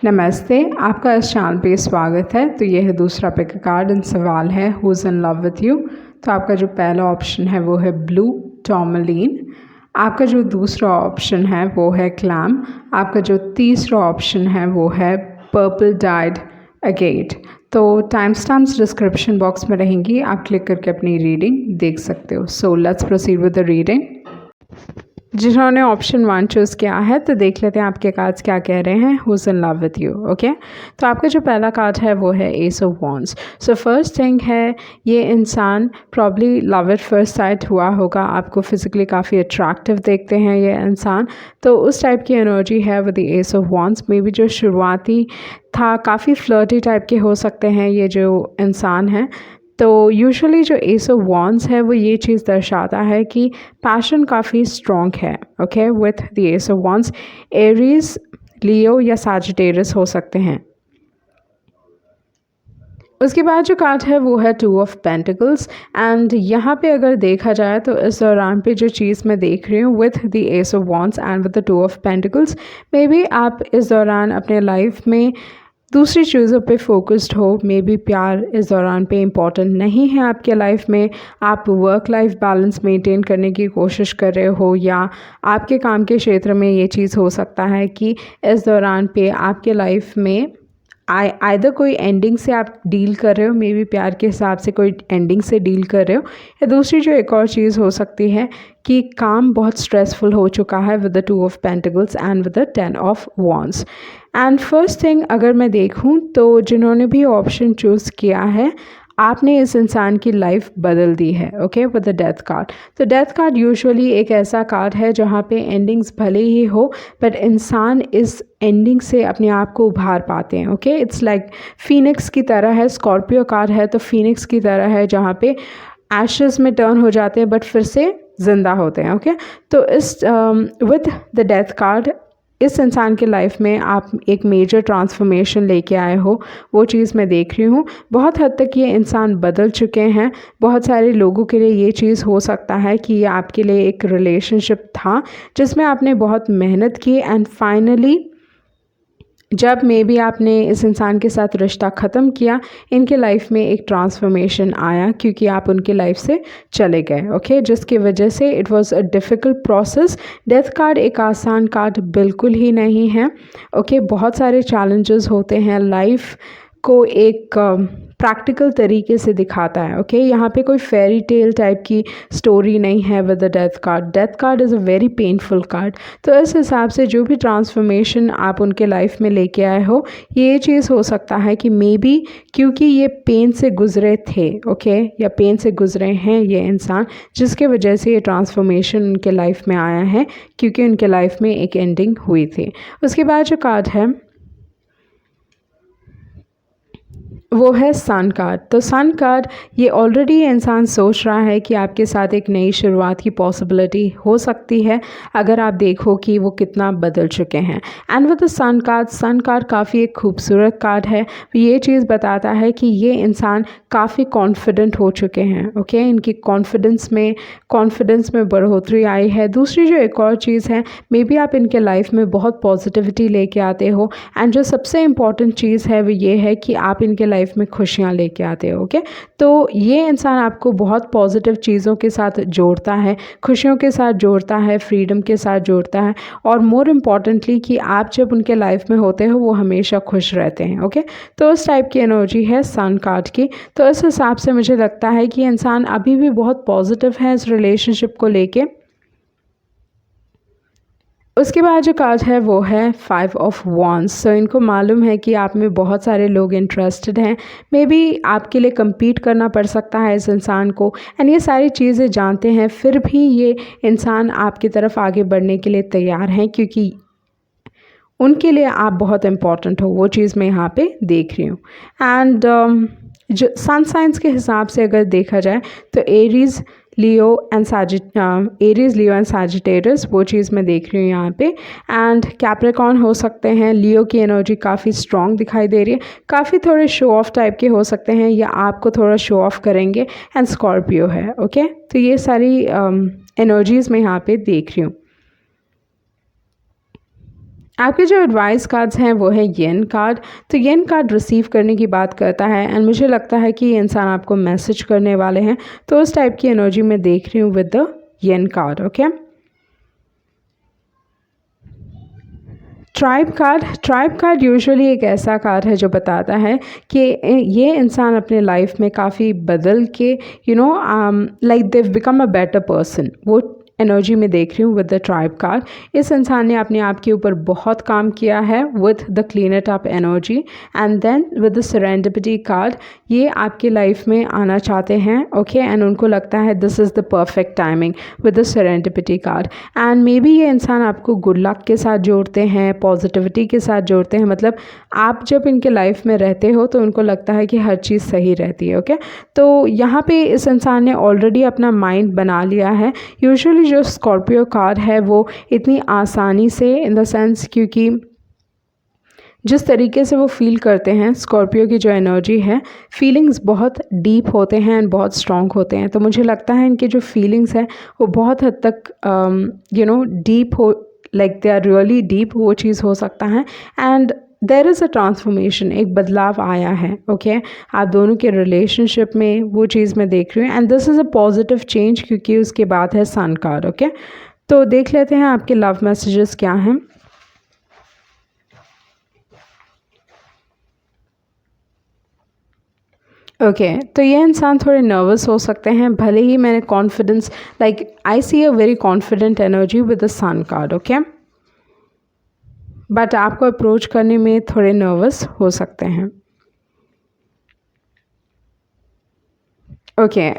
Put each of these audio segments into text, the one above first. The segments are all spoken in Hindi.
नमस्ते, आपका इस चैनल पे स्वागत है। तो ये है दूसरा पिक कार्ड एंड सवाल है who is in love with you. तो आपका जो पहला ऑप्शन है वो है ब्लू टॉर्मलिन। आपका जो दूसरा ऑप्शन है वो है क्लैम। आपका जो तीसरा ऑप्शन है वो है पर्पल डाइड अगेट। तो टाइम स्टैम्प्स डिस्क्रिप्शन बॉक्स में रहेंगी, आप क्लिक करके अपनी रीडिंग देख सकते हो। So let's proceed with the reading. जिन्होंने ऑप्शन 1 चूज़ किया है तो देख लेते हैं आपके कार्ड्स क्या कह रहे हैं। Who is in love with you. Okay, तो आपका जो पहला कार्ड है वो है S of wands. So first thing है, ये इंसान probably love at first sight हुआ होगा, आपको फिजिकली काफ़ी अट्रैक्टिव देखते हैं ये इंसान, तो उस टाइप की एनर्जी है with the ace of wands. May be जो शुरुआती था काफ़ी फ्लर्टी टाइप के हो सकते हैं ये जो इंसान है। तो यूजुअली जो एस ऑफ वॉन्ड्स है वो ये चीज़ दर्शाता है कि पैशन काफ़ी स्ट्रॉन्ग है। Okay, with the ace of wands Aries, Leo या सैजिटेरियस हो सकते हैं। उसके बाद जो कार्ड है वो है 2 ऑफ पेंटिकल्स एंड यहाँ पे अगर देखा जाए तो इस दौरान पे जो चीज़ मैं देख रही हूँ with the ace of wands and with the 2 of pentacles, may be आप इस दौरान अपने लाइफ में दूसरी चीज़ों पे फोकस्ड हो। मे बी प्यार इस दौरान पे इम्पॉर्टेंट नहीं है आपके लाइफ में, आप वर्क लाइफ बैलेंस मेंटेन करने की कोशिश कर रहे हो, या आपके काम के क्षेत्र में ये चीज़ हो सकता है कि इस दौरान पे आपके लाइफ में आइदर कोई एंडिंग से आप डील कर रहे हो, मे बी प्यार के हिसाब से कोई एंडिंग से डील कर रहे हो, या दूसरी जो एक और चीज़ हो सकती है कि काम बहुत स्ट्रेसफुल हो चुका है with the 2 of pentacles and with the 10 of wands. And first thing अगर मैं देखूं तो जिन्होंने भी ऑप्शन चूज़ किया है, आपने इस इंसान की लाइफ बदल दी है। Okay, with the death card. तो डेथ कार्ड यूजुअली एक ऐसा कार्ड है जहाँ पे एंडिंग्स भले ही हो बट इंसान इस एंडिंग से अपने आप को उभार पाते हैं। ओके, इट्स लाइक फिनिक्स की तरह है। स्कॉर्पियो कार्ड है तो फिनिक्स की तरह है जहाँ पे एशेस में टर्न हो जाते हैं बट फिर से ज़िंदा होते हैं। ओके, तो इस विद द डेथ कार्ड इस इंसान के लाइफ में आप एक मेजर ट्रांसफॉर्मेशन लेके आए हो, वो चीज़ मैं देख रही हूँ। बहुत हद तक ये इंसान बदल चुके हैं। बहुत सारे लोगों के लिए ये चीज़ हो सकता है कि ये आपके लिए एक रिलेशनशिप था जिसमें आपने बहुत मेहनत की एंड फाइनली जब मे बी आपने इस इंसान के साथ रिश्ता ख़त्म किया, इनके लाइफ में एक ट्रांसफॉर्मेशन आया क्योंकि आप उनके लाइफ से चले गए। ओके, जिसकी वजह से it was a difficult process. Death card एक आसान कार्ड बिल्कुल ही नहीं है। ओके, बहुत सारे चैलेंजेस होते हैं, लाइफ को एक प्रैक्टिकल तरीके से दिखाता है। ओके, यहाँ पे कोई फेरी टेल टाइप की स्टोरी नहीं है with the death card. Death card is a very painful card. तो इस हिसाब से जो भी ट्रांसफॉर्मेशन आप उनके लाइफ में लेके आए हो, ये चीज़ हो सकता है कि मे बी क्योंकि ये पेन से गुजरे थे, ओके, या पेन से गुजरे हैं ये इंसान, जिसके वजह से ये ट्रांसफॉर्मेशन उनके लाइफ में आया है क्योंकि उनके लाइफ में एक एंडिंग हुई थी। उसके बाद जो कार्ड है वो है सन कार्ड। तो सन कार्ड ये ऑलरेडी इंसान सोच रहा है कि आपके साथ एक नई शुरुआत की पॉसिबिलिटी हो सकती है अगर आप देखो कि वो कितना बदल चुके हैं। And with the sun card काफ़ी एक खूबसूरत कार्ड है। ये चीज़ बताता है कि ये इंसान काफ़ी कॉन्फिडेंट हो चुके हैं। ओके, इनकी कॉन्फिडेंस में बढ़ोतरी आई है। दूसरी जो एक और चीज़ है, मे बी आप इनके लाइफ में बहुत पॉजिटिविटी लेके आते हो एंड जो सबसे इम्पॉर्टेंट चीज़ है वो ये है कि आप इनके लाइफ में खुशियाँ लेके आते हो। ओके, तो ये इंसान आपको बहुत पॉजिटिव चीज़ों के साथ जोड़ता है, खुशियों के साथ जोड़ता है, फ्रीडम के साथ जोड़ता है, और मोर इम्पॉर्टेंटली कि आप जब उनके लाइफ में होते हो वो हमेशा खुश रहते हैं। ओके, तो उस टाइप की एनर्जी है सन कार्ड की। तो इस हिसाब से मुझे लगता है कि इंसान अभी भी बहुत पॉजिटिव है इस रिलेशनशिप को लेके। उसके बाद जो कार्ड है वो है 5 ऑफ वॉन्ड्स। सो इनको मालूम है कि आप में बहुत सारे लोग इंटरेस्टेड हैं, मे बी आपके लिए compete करना पड़ सकता है इस इंसान को, एंड ये सारी चीज़ें जानते हैं फिर भी ये इंसान आपकी तरफ आगे बढ़ने के लिए तैयार हैं क्योंकि उनके लिए आप बहुत इम्पॉर्टेंट हो। वो चीज़ मैं यहाँ पे देख रही हूँ। एंड जो सन साइंस के हिसाब से अगर देखा जाए तो एरीज़, लियो एंड सैजिटेरियस, वो चीज़ मैं देख रही हूँ यहाँ पे। एंड कैप्रिकॉर्न हो सकते हैं। लियो की एनर्जी काफ़ी स्ट्रॉन्ग दिखाई दे रही है, काफ़ी थोड़े शो ऑफ टाइप के हो सकते हैं या आपको थोड़ा शो ऑफ करेंगे। एंड स्कॉर्पियो है। ओके, तो ये सारी एनर्जीज़ मैं यहाँ पे देख रही हूँ। आपके जो एडवाइस कार्ड्स हैं वो है येन कार्ड। तो येन कार्ड रिसीव करने की बात करता है एंड मुझे लगता है कि ये इंसान आपको मैसेज करने वाले हैं, तो उस टाइप की एनर्जी मैं देख रही हूँ with the yen card. Okay, tribe card usually एक ऐसा कार्ड है जो बताता है कि ये इंसान अपने लाइफ में काफ़ी बदल के like they've become a better person, वो एनर्जी में देख रही हूँ विद द ट्राइब कार्ड। इस इंसान ने अपने आप के ऊपर बहुत काम किया है with the clean it up energy and then with the serendipity card, ये आपके लाइफ में आना चाहते हैं। ओके, एंड उनको लगता है this is the perfect timing with the serendipity card. And may be ये इंसान आपको गुड लक के साथ जोड़ते हैं, पॉजिटिविटी के साथ जोड़ते हैं, मतलब आप जब इनके लाइफ में रहते हो तो उनको लगता है कि हर चीज़ सही रहती है। ओके, तो यहाँ पे इस इंसान ने ऑलरेडी अपना माइंड बना लिया है। यूजुअली जो स्कॉर्पियो कार्ड है वो इतनी आसानी से, इन द सेंस, क्योंकि जिस तरीके से वो फील करते हैं, स्कॉर्पियो की जो एनर्जी है, फीलिंग्स बहुत डीप होते हैं एंड बहुत स्ट्रॉन्ग होते हैं। तो मुझे लगता है इनकी जो फीलिंग्स हैं वो बहुत हद तक डीप हो, like they are really deep, वो चीज़ हो सकता है। And there is a transformation, एक बदलाव आया है। ओके, आप दोनों के रिलेशनशिप में, वो चीज़ मैं देख रही हूँ and this is a positive change, क्योंकि उसके बाद है सन कार्ड। ओके, तो देख लेते हैं आपके लव मैसेजेस क्या हैं। ओके, तो ये इंसान थोड़े नर्वस हो सकते हैं, भले ही मैंने confidence, like I see a very confident energy with the sun card. Okay, but आपको अप्रोच करने में थोड़े नर्वस हो सकते हैं। ओके,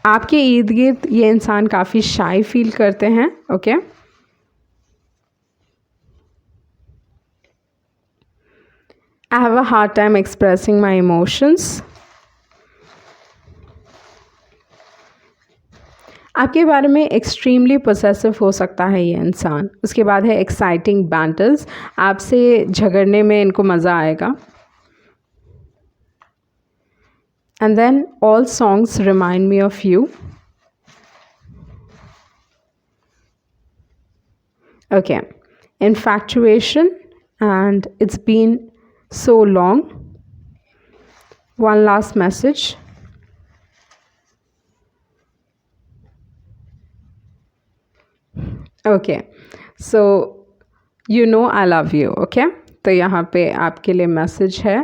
आपके इर्द गिर्द ये इंसान काफ़ी शाई फील करते हैं। Okay, I have a hard time expressing my emotions. आपके बारे में एक्सट्रीमली पोसेसिव हो सकता है ये इंसान। उसके बाद है एक्साइटिंग बैंटर्स, आपसे झगड़ने में इनको मज़ा आएगा। And then all songs remind me of you. Okay, infatuation and it's been so long. One last message. Okay, so you know I love you. Okay, तो यहाँ पे आपके लिए मैसेज है,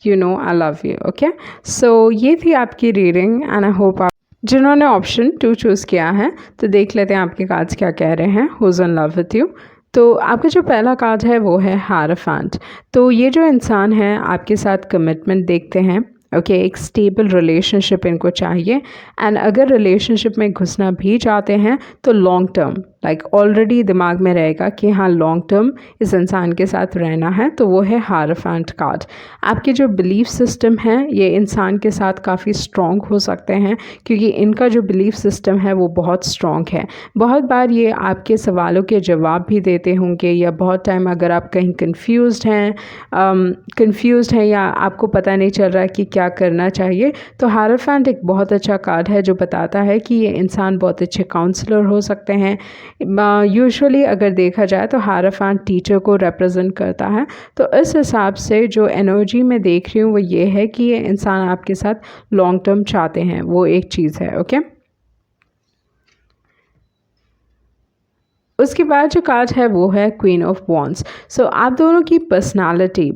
you know I love you. Okay, so ये थी आपकी रीडिंग एंड आई होप आप जिन्होंने ऑप्शन 2 चूज़ किया है, तो देख लेते हैं आपके कार्ड्स क्या कह रहे हैं। Who's in love with you. तो आपका जो पहला कार्ड है वो है हायरोफेंट। तो ये जो इंसान है आपके साथ कमिटमेंट देखते हैं। ओके, एक स्टेबल रिलेशनशिप इनको चाहिए एंड अगर रिलेशनशिप में घुसना भी चाहते हैं तो लॉन्ग टर्म, लाइक ऑलरेडी दिमाग में रहेगा कि हाँ लॉन्ग टर्म इस इंसान के साथ रहना है, तो वो है हायरोफेंट कार्ड। आपके जो बिलीफ सिस्टम है ये इंसान के साथ काफ़ी स्ट्रॉन्ग हो सकते हैं, क्योंकि इनका जो बिलीफ सिस्टम है वो बहुत स्ट्रॉन्ग है। बहुत बार ये आपके सवालों के जवाब भी देते होंगे, या बहुत टाइम अगर आप कहीं कंफ्यूज्ड हैं या आपको पता नहीं चल रहा कि क्या करना चाहिए, तो हायरोफेंट एक बहुत अच्छा कार्ड है जो बताता है कि ये इंसान बहुत अच्छे काउंसलर हो सकते हैं। यूजुअली अगर देखा जाए तो हायरोफेंट टीचर को रिप्रेजेंट करता है, तो इस हिसाब से जो एनर्जी मैं देख रही हूँ वो ये है कि ये इंसान आपके साथ लॉन्ग टर्म चाहते हैं, वो एक चीज़ है। ओके, उसके बाद जो कार्ड है वो है क्वीन ऑफ वॉन्ड्स। सो आप दोनों की पर्सनालिटी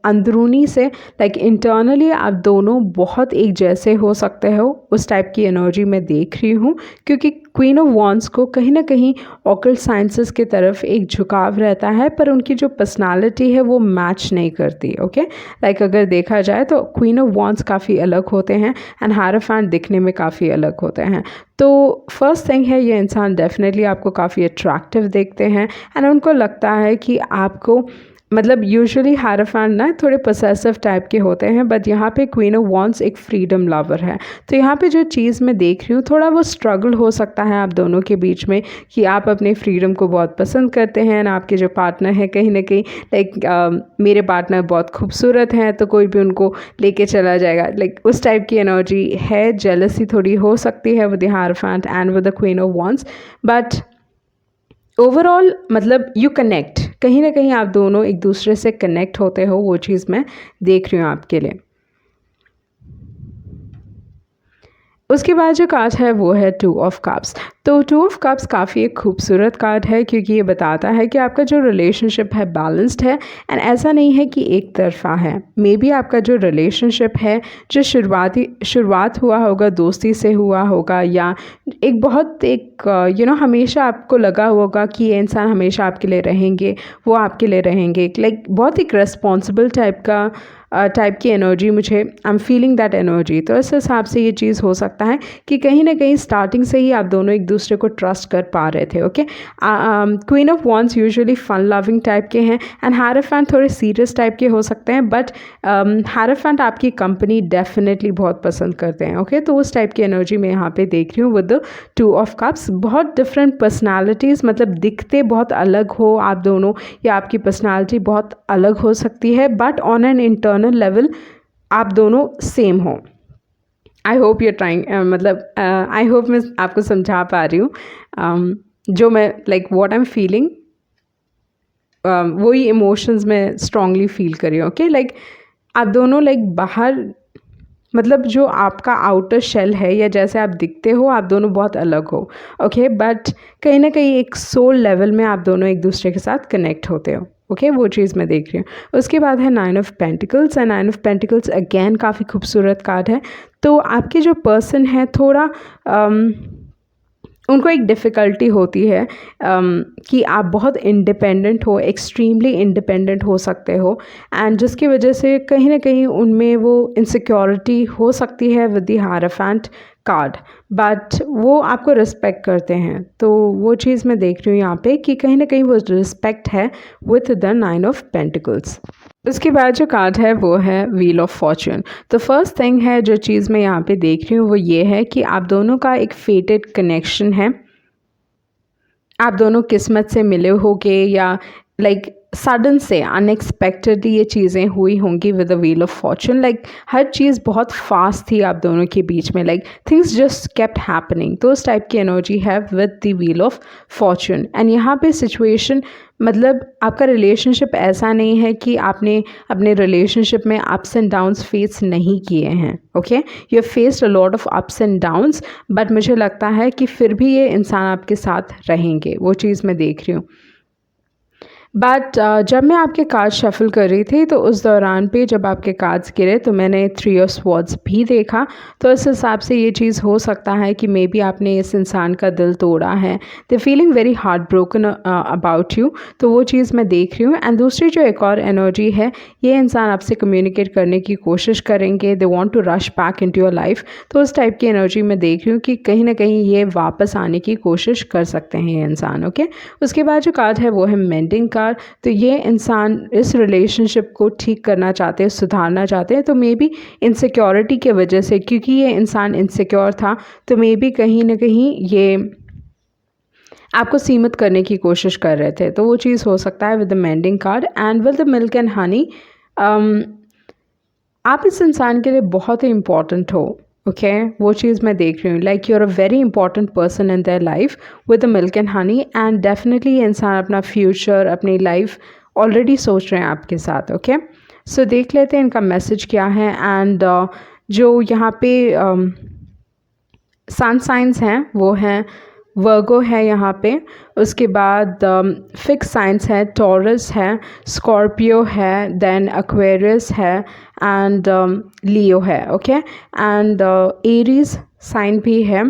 अंदरूनी से, लाइक इंटरनली आप दोनों बहुत एक जैसे हो सकते हो, उस टाइप की एनर्जी मैं देख रही हूँ, क्योंकि क्वीन ऑफ वॉन्ड्स को कहीं ना कहीं ऑकल्ट साइंसेस की तरफ एक झुकाव रहता है, पर उनकी जो पर्सनालिटी है वो मैच नहीं करती। ओके, लाइक अगर देखा जाए तो क्वीन ऑफ वॉन्ड्स काफ़ी अलग होते हैं एंड हायरोफेंट दिखने में काफ़ी अलग होते हैं। तो फर्स्ट थिंग है, ये इंसान डेफिनेटली आपको काफ़ी अट्रैक्टिव देखते हैं एंड उनको लगता है कि आपको, मतलब यूजुअली हायरोफेंट ना थोड़े पोसेसिव टाइप के होते हैं, बट यहाँ पे क्वीन ऑफ वॉन्ड्स एक फ्रीडम लवर है। तो यहाँ पे जो चीज़ मैं देख रही हूँ, थोड़ा वो स्ट्रगल हो सकता है आप दोनों के बीच में, कि आप अपने फ्रीडम को बहुत पसंद करते हैं एंड आपके जो पार्टनर है कहीं ना कहीं, लाइक मेरे पार्टनर बहुत खूबसूरत हैं तो कोई भी उनको लेके चला जाएगा, लाइक उस टाइप की एनर्जी है। जेलसी थोड़ी हो सकती है with the hierophant and with the queen of wands, but overall मतलब यू कनेक्ट, कहीं ना कहीं आप दोनों एक दूसरे से कनेक्ट होते हो, वो चीज़ मैं देख रही हूँ आपके लिए। उसके बाद जो कार्ड है वो है 2 ऑफ कप्स। तो 2 ऑफ कप्स काफ़ी एक खूबसूरत कार्ड है, क्योंकि ये बताता है कि आपका जो रिलेशनशिप है बैलेंस्ड है एंड ऐसा नहीं है कि एक तरफ़ा है। मे बी आपका जो रिलेशनशिप है, जो शुरुआत हुआ होगा दोस्ती से हुआ होगा, या एक बहुत एक हमेशा आपको लगा होगा कि ये इंसान हमेशा आपके लिए रहेंगे, वो आपके लिए रहेंगे, लाइक बहुत एक रिस्पॉन्सिबल टाइप की एनर्जी, मुझे I am feeling that energy. तो इस हिसाब से ये चीज़ हो सकता है कि कहीं ना कहीं स्टार्टिंग से ही आप दोनों एक दूसरे को ट्रस्ट कर पा रहे थे। Okay, queen of wands usually fun loving type के हैं एंड हायरोफेंट थोड़े सीरियस टाइप के हो सकते हैं, बट हायरोफेंट आपकी कंपनी डेफिनेटली बहुत पसंद करते हैं। ओके, तो उस टाइप की एनर्जी मैं यहाँ पे देख रही हूँ विद द 2 ऑफ कप्स। बहुत डिफरेंट पर्सनालिटीज़, मतलब दिखते बहुत अलग हो आप दोनों, या आपकी पर्सनालिटी बहुत अलग हो सकती है, but on an internal level आप दोनों सेम हो। आई होप यू ट्राइंग, मतलब आई होप मैं आपको समझा पा रही हूँ जो मैं like what I am feeling, वही इमोशंस में स्ट्रांगली फील कर रही हूँ। ओके, लाइक आप दोनों लाइक बाहर, मतलब जो आपका आउटर शेल है या जैसे आप दिखते हो, आप दोनों बहुत अलग हो। ओके, बट कहीं ना कहीं एक सोल लेवल में आप दोनों एक दूसरे के साथ कनेक्ट होते हो। ओके, वो चीज़ मैं देख रही हूँ। उसके बाद है 9 of pentacles and 9 of pentacles again काफ़ी खूबसूरत कार्ड है। तो आपके जो पर्सन है थोड़ा उनको एक डिफ़िकल्टी होती है कि आप बहुत इंडिपेंडेंट हो, एक्सट्रीमली इंडिपेंडेंट हो सकते हो, एंड जिसकी वजह से कहीं ना कहीं उनमें वो इनसिक्योरिटी हो सकती है with the hierophant card, but वो आपको रिस्पेक्ट करते हैं। तो वो चीज़ मैं देख रही हूँ यहाँ पे कि कहीं ना कहीं वो रिस्पेक्ट है विथ द 9 ऑफ पेंटिकल्स। उसके बाद जो कार्ड है वो है व्हील ऑफ फॉर्च्यून। तो फर्स्ट थिंग है जो चीज़ मैं यहाँ पे देख रही हूँ वो ये है कि आप दोनों का एक फेटेड कनेक्शन है, आप दोनों किस्मत से मिले होगे, या लाइक सडन से अनएक्सपेक्टेडली ये चीज़ें हुई होंगी with the wheel of fortune. Like हर चीज़ बहुत फास्ट थी आप दोनों के बीच में, like things just kept happening. तो उस टाइप की एनर्जी है with the wheel of fortune. And यहाँ पे सिचुएशन, मतलब आपका रिलेशनशिप ऐसा नहीं है कि आपने अपने रिलेशनशिप में अप्स एंड डाउन्स फेस नहीं किए हैं। Okay, you have faced a lot of ups and downs, but मुझे लगता है कि फिर भी ये इंसान आपके साथ रहेंगे, वो चीज़ मैं देख रही हूँ। बट जब मैं आपके कार्ड शफल कर रही थी तो उस दौरान पे जब आपके कार्ड्स गिरे तो मैंने 3 ऑफ स्वॉर्ड्स भी देखा। तो इस हिसाब से ये चीज़ हो सकता है कि मे बी आपने इस इंसान का दिल तोड़ा है, they feeling very heart broken about you. तो वो चीज़ मैं देख रही हूँ। एंड दूसरी जो एक और एनर्जी है, ये इंसान आपसे कम्युनिकेट करने की कोशिश करेंगे, they want to rush back into your life. तो उस टाइप की एनर्जी मैं देख रही हूँ कि कहीं ना कहीं ये वापस आने की कोशिश कर सकते हैं ये इंसान। ओके, उसके बाद जो कार्ड है वो है मेंडिंग कार्ड। तो ये इंसान इस रिलेशनशिप को ठीक करना चाहते हैं, सुधारना चाहते हैं। तो मे बी इनसिक्योरिटी के वजह से, क्योंकि ये इंसान इनसिक्योर था, तो मे बी कहीं ना कहीं ये आपको सीमित करने की कोशिश कर रहे थे। तो वो चीज़ हो सकता है with the mending card. And with the milk and Honey, आप इस इंसान के लिए बहुत ही इम्पॉर्टेंट हो। ओके, वो चीज़ मैं देख रही हूँ, like you are a very important person in their life with the milk and honey. And definitely ये इंसान अपना फ्यूचर, अपनी लाइफ ऑलरेडी सोच रहे हैं आपके साथ। ओके, सो देख लेते हैं इनका मैसेज क्या है। एंड जो यहाँ पे सन साइंस हैं वो हैं वर्गो है यहाँ पे, उसके बाद फिक्स साइंस है, टॉरस है, स्कॉर्पियो है, देन एक्वेरियस है, एंड लियो है। ओके, एंड एरीज साइन भी है,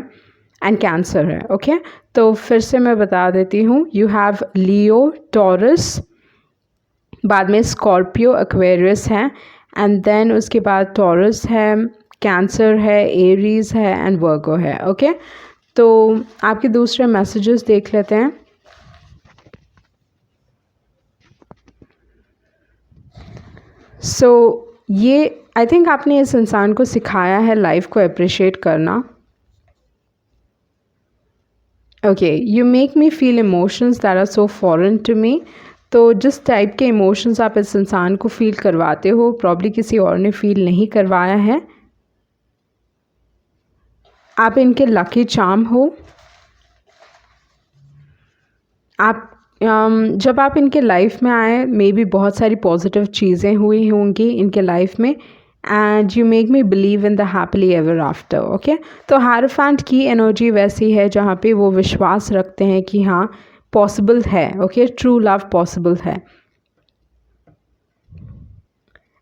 एंड कैंसर है। ओके, तो फिर से मैं बता देती हूँ, यू हैव लियो, टॉरस, बाद में स्कॉर्पियो, एक्वेरियस है, एंड देन उसके बाद टॉरस है, कैंसर है, एरीज है, एंड वर्गो है। ओके, तो आपके दूसरे मैसेजेस देख लेते हैं। सो ये आई थिंक आपने इस इंसान को सिखाया है लाइफ को अप्रिशिएट करना। Okay, you make me feel emotions that are so foreign to me. तो जिस टाइप के इमोशंस आप इस इंसान को फील करवाते हो, प्रॉब्ली किसी और ने फील नहीं करवाया है। आप इनके लकी चार्म हो, आप जब आप इनके लाइफ में आए मे बी बहुत सारी पॉजिटिव चीज़ें हुई होंगी इनके लाइफ में and you make me believe in the happily ever after. Okay, तो हायरोफेंट की एनर्जी वैसी है जहाँ पे वो विश्वास रखते हैं कि हाँ पॉसिबल है। ओके, ट्रू लव पॉसिबल है,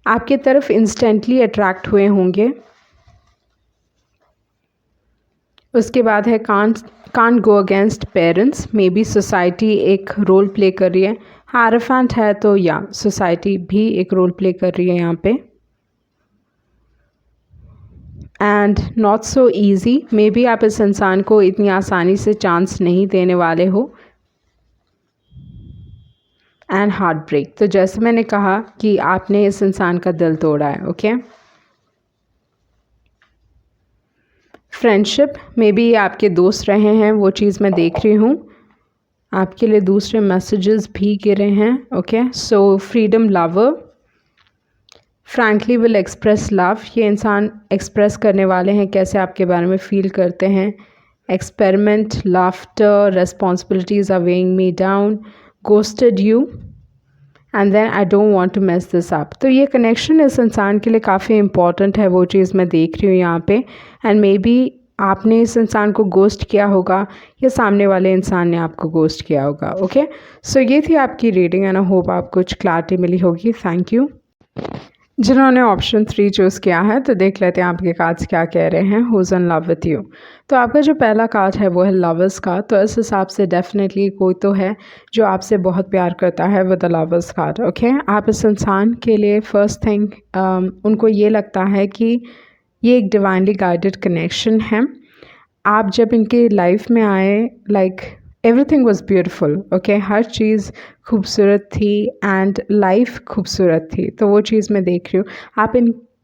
आपके तरफ इंस्टेंटली अट्रैक्ट हुए होंगे। उसके बाद है can't go against parents, may be society एक रोल प्ले कर रही है। हायरोफेंट है तो या सोसाइटी भी एक रोल प्ले कर रही है यहाँ पे। And not so easy, may be आप इस इंसान को इतनी आसानी से चांस नहीं देने वाले हो। एंड हार्ट ब्रेक, तो जैसे मैंने कहा कि आपने इस इंसान का दिल तोड़ा है। ओके, फ्रेंडशिप, मे बी ये आपके दोस्त रहे हैं, वो चीज़ मैं देख रही हूँ। आपके लिए दूसरे मैसेजेस भी गिरे हैं। Okay, so freedom lover, frankly will express love, ये इंसान एक्सप्रेस करने वाले हैं कैसे आपके बारे में फील करते हैं। Experiment, laughter, responsibilities are weighing me down, ghosted you and then I don't want to mess this up. तो ये कनेक्शन इस इंसान के लिए काफ़ी इंपॉर्टेंट है, वो चीज़ मैं देख रही हूँ यहाँ पे। एंड मे बी आपने इस इंसान को गोस्ट किया होगा या सामने वाले इंसान ने आपको गोस्ट किया होगा। ओके, सो ये थी आपकी रीडिंग एंड आई होप आपको कुछ क्लैरिटी मिली होगी। Thank you. जिन्होंने ऑप्शन 3 चूज़ किया है तो देख लेते हैं आपके कार्ड्स क्या कह रहे हैं। Who's in love with you, तो आपका जो पहला कार्ड है वो है लवर्स का। तो इस हिसाब से डेफिनेटली कोई तो है जो आपसे बहुत प्यार करता है with the lovers card. Okay, आप इस इंसान के लिए फर्स्ट थिंग उनको ये लगता है कि ये एक डिवाइनली गाइडेड कनेक्शन है। आप जब इनके लाइफ में आए like everything was beautiful. Okay, हर चीज़ खूबसूरत थी एंड लाइफ खूबसूरत थी, तो वो चीज़ मैं देख रही हूँ। आप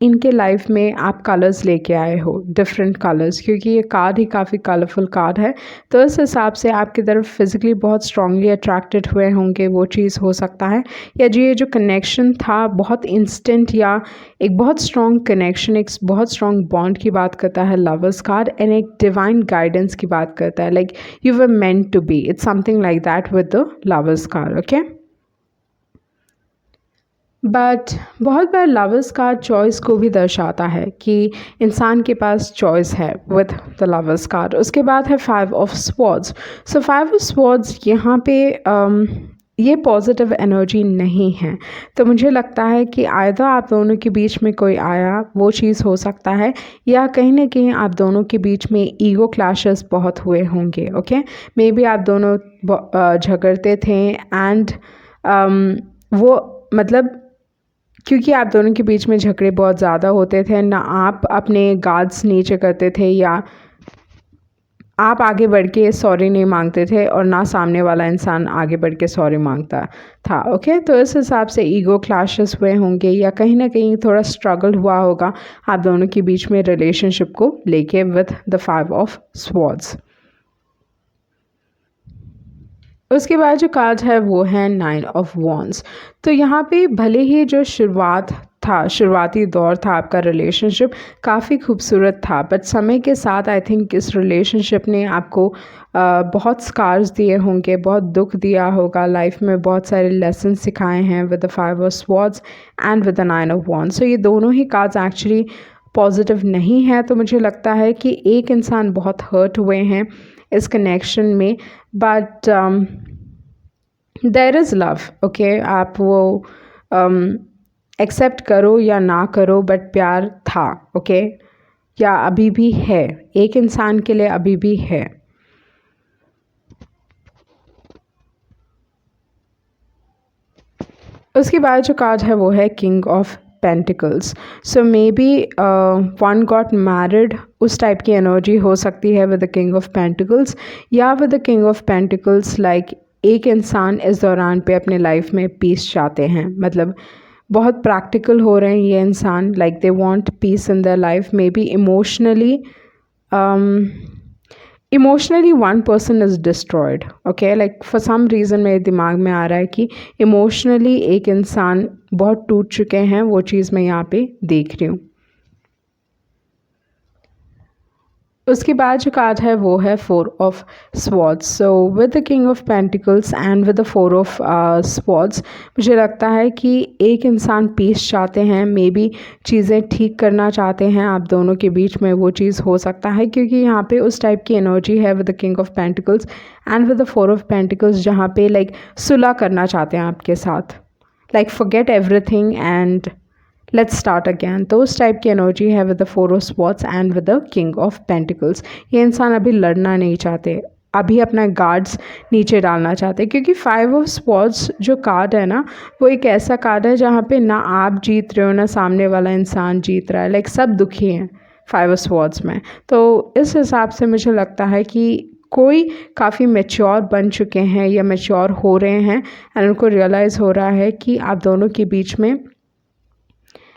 इनके लाइफ में आप कलर्स लेके आए हो, डिफरेंट कलर्स, क्योंकि ये कार्ड ही काफ़ी कलरफुल कार्ड है। तो इस हिसाब से आपकी तरफ फिज़िकली बहुत स्ट्रांगली अट्रैक्टेड हुए होंगे, वो चीज़ हो सकता है। या जो ये जो कनेक्शन था बहुत इंस्टेंट या एक बहुत स्ट्रॉन्ग कनेक्शन, एक बहुत स्ट्रॉन्ग बॉन्ड की बात करता है लवर्स कार्ड, एंड एक डिवाइन गाइडेंस की बात करता है, like you were meant to be, it's something like that with the lovers card. Okay, but बहुत बार लवर्स कार्ड चॉइस को भी दर्शाता है कि इंसान के पास चॉइस है विद द लवर्स कार्ड। उसके बाद है 5 of swords. So 5 of swords यहाँ पे ये पॉजिटिव एनर्जी नहीं है। तो मुझे लगता है कि आइदर आप दोनों के बीच में कोई आया, वो चीज़ हो सकता है, या कहीं ना कहीं आप दोनों के बीच में ईगो क्लैशेस बहुत हुए होंगे। ओके, मे बी आप दोनों झगड़ते थे एंड वो मतलब क्योंकि आप दोनों के बीच में झगड़े बहुत ज़्यादा होते थे, ना आप अपने गार्ड्स नीचे करते थे या आप आगे बढ़ के सॉरी नहीं मांगते थे और ना सामने वाला इंसान आगे बढ़ के सॉरी मांगता था। ओके, तो इस हिसाब से ईगो क्लैशेस हुए होंगे या कहीं ना कहीं थोड़ा स्ट्रगल हुआ होगा आप दोनों के बीच में रिलेशनशिप को लेके विद द 5 ऑफ स्वॉर्ड्स। उसके बाद जो कार्ड है वो है 9 ऑफ वॉन्ड्स। तो यहाँ पे भले ही जो शुरुआती दौर था आपका रिलेशनशिप काफ़ी खूबसूरत था, बट समय के साथ आई थिंक इस रिलेशनशिप ने आपको बहुत स्कार्स दिए होंगे, बहुत दुख दिया होगा, लाइफ में बहुत सारे लेसन सिखाए हैं with the 5 of swords and with the 9 of wands. So ये दोनों ही कार्ड्स एक्चुअली पॉजिटिव नहीं है। तो मुझे लगता है कि एक इंसान बहुत हर्ट हुए हैं इस कनेक्शन में, but there is love. Okay, आप वो एक्सेप्ट करो या ना करो, बट प्यार था। ओके, या अभी भी है, एक इंसान के लिए अभी भी है। उसके बाद जो कार्ड है वो है king of pentacles. So maybe one got married, उस टाइप की एनर्जी हो सकती है with the king of pentacles, या with the king of pentacles like एक इंसान इस दौरान पे अपने लाइफ में पीस चाहते हैं, मतलब बहुत प्रैक्टिकल हो रहे हैं ये इंसान, like they want peace in their life. Maybe emotionally one person is destroyed. Okay, like for some reason मेरे दिमाग में आ रहा है कि इमोशनली एक इंसान बहुत टूट चुके हैं, वो चीज़ मैं यहाँ पे देख रही हूँ। उसके बाद जो कार्ड है वो है 4 of swords. So with the king of pentacles and with the 4 of swords मुझे लगता है कि एक इंसान पीस चाहते हैं, मे बी चीज़ें ठीक करना चाहते हैं आप दोनों के बीच में, वो चीज़ हो सकता है क्योंकि यहाँ पे उस टाइप की एनर्जी है with the king of pentacles and with the 4 of pentacles, जहाँ पे लाइक सुलह करना चाहते हैं आपके साथ, like forget everything and let's start again. तो उस टाइप की एनर्जी है with the 4 of swords and with the king of pentacles. ये इंसान अभी लड़ना नहीं चाहते, अभी अपना गार्ड्स नीचे डालना चाहते हैं, क्योंकि 5 ऑफ स्वॉर्ड्स जो कार्ड है ना, वो एक ऐसा कार्ड है जहाँ पे ना आप जीत रहे हो ना सामने वाला इंसान जीत रहा है, लाइक सब दुखी हैं 5 ऑफ स्वॉर्ड्स में। तो इस हिसाब से मुझे लगता है कि कोई काफ़ी मैच्योर बन चुके हैं या मैच्योर हो रहे हैं एंड उनको रियलाइज़ हो रहा है कि आप दोनों के बीच में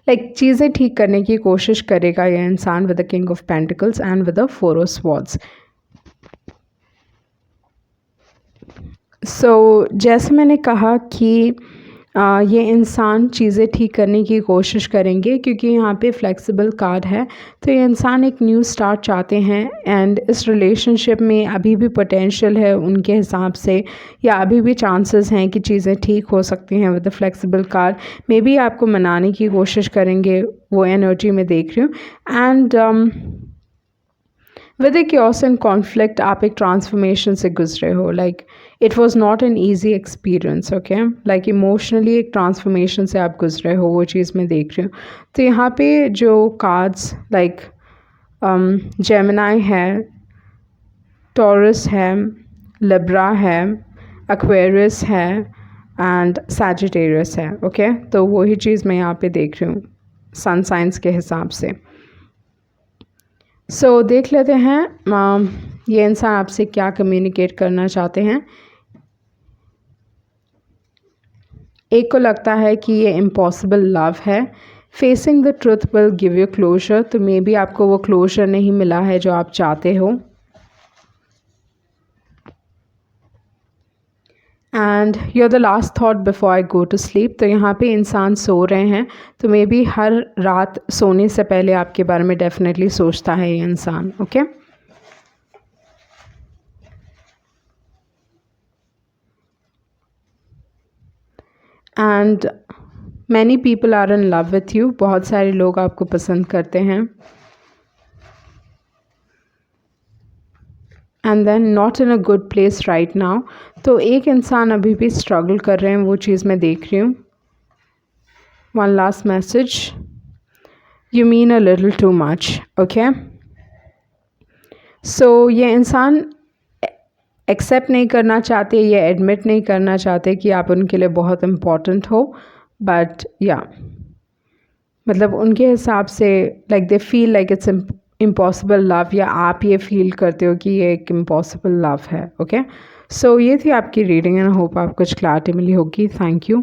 लाइक चीज़ें ठीक करने की कोशिश करेगा यह इंसान with the king of pentacles and with the 4 of swords. So जैसे मैंने कहा कि ये इंसान चीज़ें ठीक करने की कोशिश करेंगे क्योंकि यहाँ पे फ्लेक्सिबल कार्ड है, तो ये इंसान एक न्यू स्टार्ट चाहते हैं एंड इस रिलेशनशिप में अभी भी पोटेंशियल है उनके हिसाब से, या अभी भी चांसेस हैं कि चीज़ें ठीक हो सकती हैं with the flexible card. May be आपको मनाने की कोशिश करेंगे, वो एनर्जी में देख रही हूँ। And with the chaos and conflict आप एक ट्रांसफॉर्मेशन से गुजरे हो, like it was not an easy experience, okay, like emotionally एक ट्रांसफॉर्मेशन से आप गुजरे हो, वो चीज़ मैं देख रही हूँ। तो यहाँ पे जो कार्ड्स लाइक जेमिनाई है, टॉरस है, लिब्रा है, एक्वेरियस है एंड सैजिटेरियस है, ओके। तो वही चीज़ मैं यहाँ पे देख रही हूँ सन साइंस के हिसाब से। सो देख लेते हैं ये इंसान आपसे क्या कम्युनिकेट करना चाहते हैं। एक को लगता है कि ये इम्पॉसिबल लव है, facing the truth will give you closure, तो मे बी आपको वो क्लोजर नहीं मिला है जो आप चाहते हो। And you're the last thought before I go to sleep, तो यहाँ पे इंसान सो रहे हैं, तो मे बी हर रात सोने से पहले आपके बारे में डेफिनेटली सोचता है ये इंसान, okay. And many people are in love with you, बहुत सारे लोग आपको पसंद करते हैं। And then not in a good place right now, तो एक इंसान अभी भी स्ट्रगल कर रहे हैं, वो चीज़ मैं देख रही हूँ। One last message, you mean a little too much, okay. So ये इंसान एक्सेप्ट नहीं करना चाहते, ये एडमिट नहीं करना चाहते कि आप उनके लिए बहुत इम्पॉर्टेंट हो, बट या मतलब उनके हिसाब से like they feel like it's impossible love, या आप ये फील करते हो कि ये एक इम्पॉसिबल लव है, ओके। सो ये थी आपकी रीडिंग एंड होप आपको कुछ क्लैरिटी मिली होगी। Thank you.